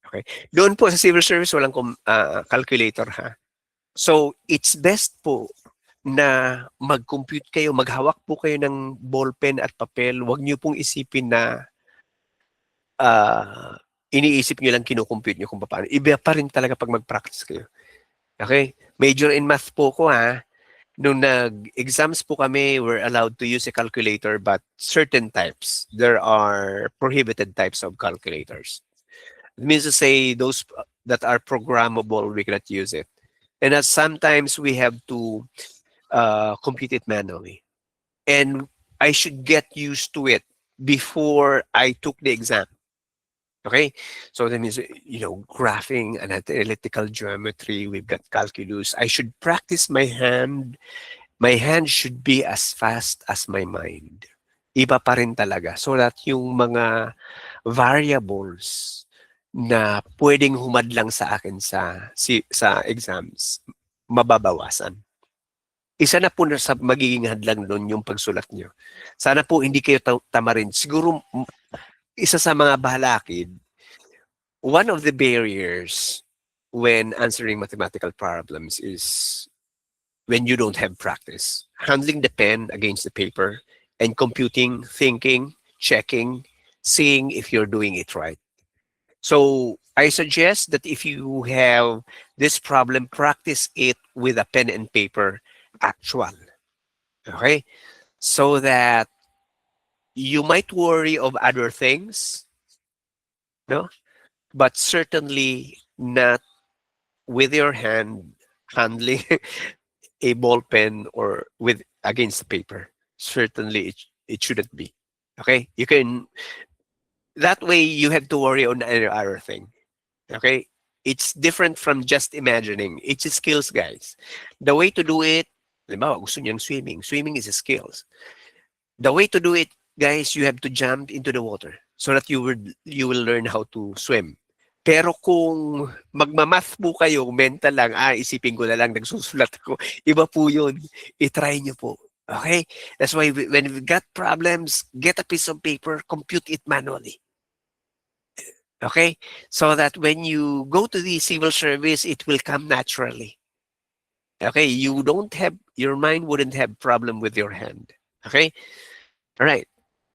Okay? Doon po sa civil service, walang calculator ha. So, it's best po na mag-compute kayo, maghawak po kayo ng ballpen at papel. Huwag niyo pong isipin na iniisip niyo lang kinukompute niyo kung paano. Iba pa rin talaga pag mag-practice kayo. Okay? Major in math po ko ha. Nung nag-exams po kami, we're allowed to use a calculator but certain types. There are prohibited types of calculators. It means to say those that are programmable, we cannot use it. And that sometimes we have to compute it manually. And I should get used to it before I took the exam. Okay, so that means, graphing, analytical geometry, we've got calculus. I should practice my hand. My hand should be as fast as my mind. Iba pa rin talaga. So that yung mga variables na pwedeng humadlang sa akin sa exams, mababawasan. Isa na po na sa magiging hadlang doon yung pagsulat nyo. Sana po hindi kayo tamarin. Siguro, isa sa mga balakid, one of the barriers when answering mathematical problems is when you don't have practice. Handling the pen against the paper and computing, thinking, checking, seeing if you're doing it right. So I suggest that if you have this problem, practice it with a pen and paper actual. Okay? So that you might worry of other things, no? But certainly not with your hand handling a ball pen or with against the paper. Certainly it shouldn't be. Okay? You can, that way you have to worry on other thing. Okay? It's different from just imagining. It's a skills, guys. The way to do it, halimbawa, gusto niyang swimming. Swimming is a skills. The way to do it, guys, you have to jump into the water so that you will learn how to swim. Pero kung magmamath po kayo, mental lang, isipin ko na lang, nagsusulat ako, iba po yun. I-try nyo po. Okay? That's why when we got problems, get a piece of paper, compute it manually. Okay? So that when you go to the civil service, it will come naturally. Okay? Your mind wouldn't have problem with your hand. Okay? All right.